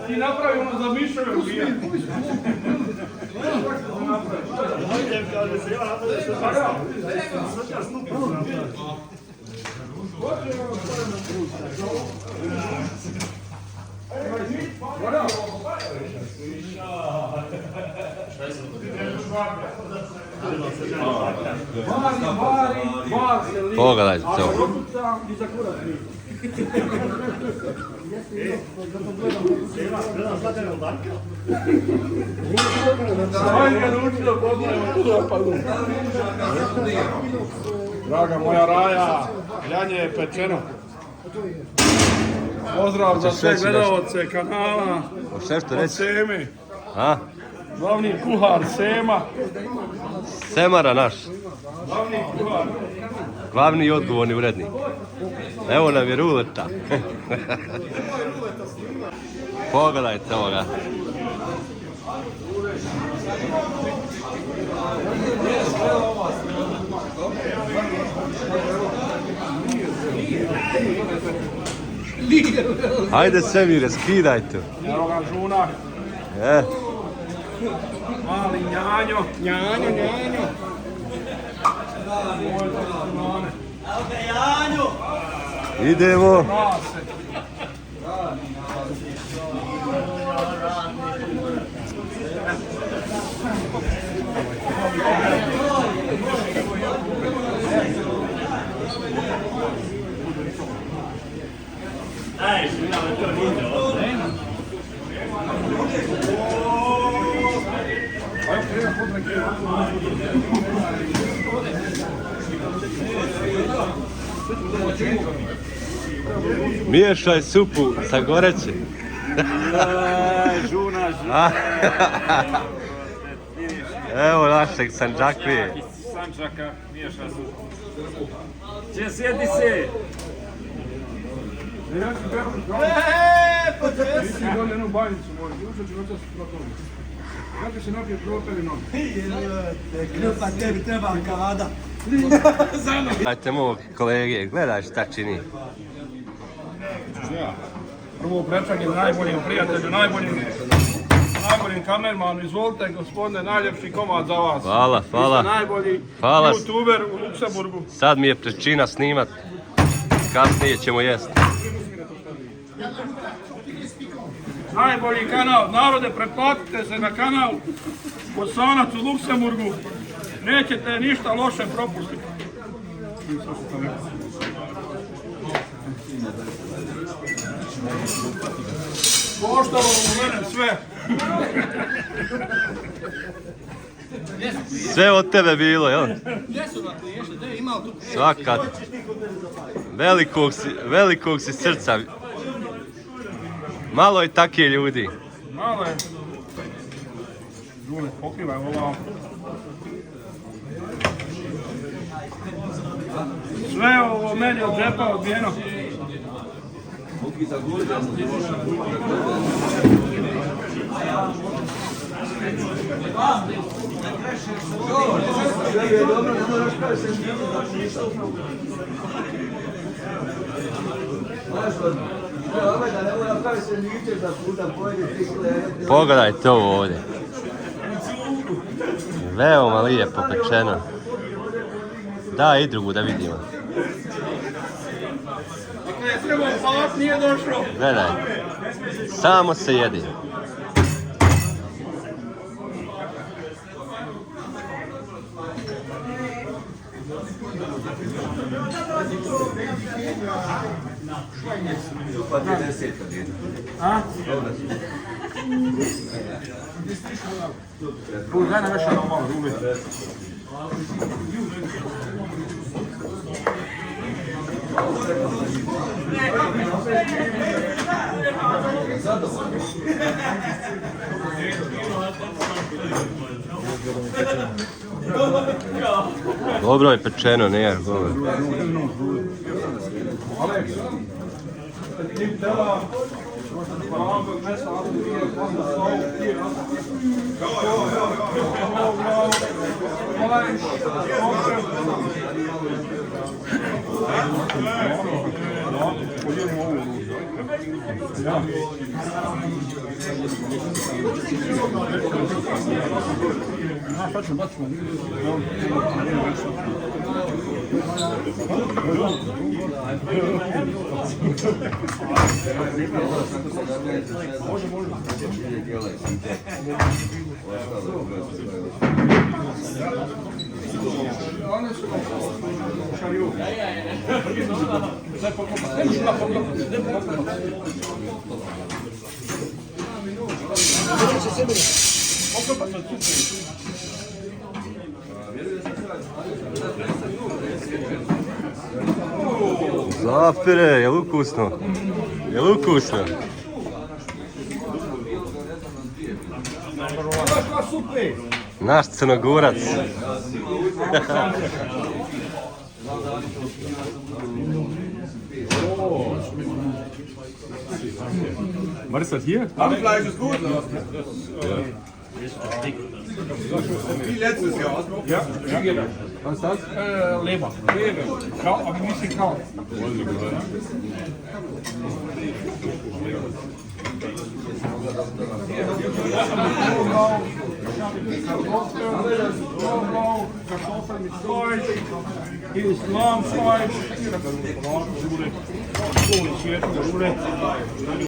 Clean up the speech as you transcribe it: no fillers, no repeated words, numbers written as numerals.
Ti napravi ono za miševe ubija. Pogledajte to. Draga moja Raja, ljanje je pečeno. Pozdrav za sve gledalce kanala od Seme. A? Glavni kuhar Sema. Semara naš. Glavni kuhar. Glavni i odgovorni urednik. Evo nam je ruleta. Pogledajte ovoga. Hajde Semire, skidajte. Evo ga žunak. Mali njanjo. Njanjo. Idemo. Miješaj supu sa gorećem. Žuna. Evo našeg Sanđaklije. Sanđaka miješa supu. Če sjeti se. Ti dolje jednu banjicu moju, ušat ću noćas protovi. Kako se napije protovi novi? Kljupa tebi treba kavada. Gledajte mog kolege, gledaj šta čini. Prvo prečanje najboljim prijatelju, najboljim kamermanu. Izvolite gospodine, najljepši komad za vas. Hvala. Vi ste najbolji youtuber u Luksemburgu. Sad mi je prečina snimat. Kasnije ćemo jesti. Najbolji kanal, narode, pretplatite se na kanal Bosanac u Luksemburgu. Nećete ništa loše propustiti. Poštovalo u mene sve. Sve od tebe bilo, jel? Svaka. Velikog si srca. Malo je takih ljudi. Malo je. Žule, pokrivaj ovo. Sve ovo meni od džepa odbijeno. Pogledajte ovo ovdje. Veoma lijepo pečeno. Da i drugu da vidimo. Nije došlo. Gledaj. Samo se jedi. Daj nam još jedno malo rume. Dobro je pečeno, nije govor. Zapire, je li ukusno? Je li ukusno? Naš Crnogorac. Was ist das hier? Lammfleisch ist gut. Wie letztes Jahr. Ja, ja. Was ist das? Leber. Ja, aber nicht gekauft. Kartoffeln mit Fleisch. Hier ist Lammfleisch. Hier ist Braten, Schule. So ist hier, Schule.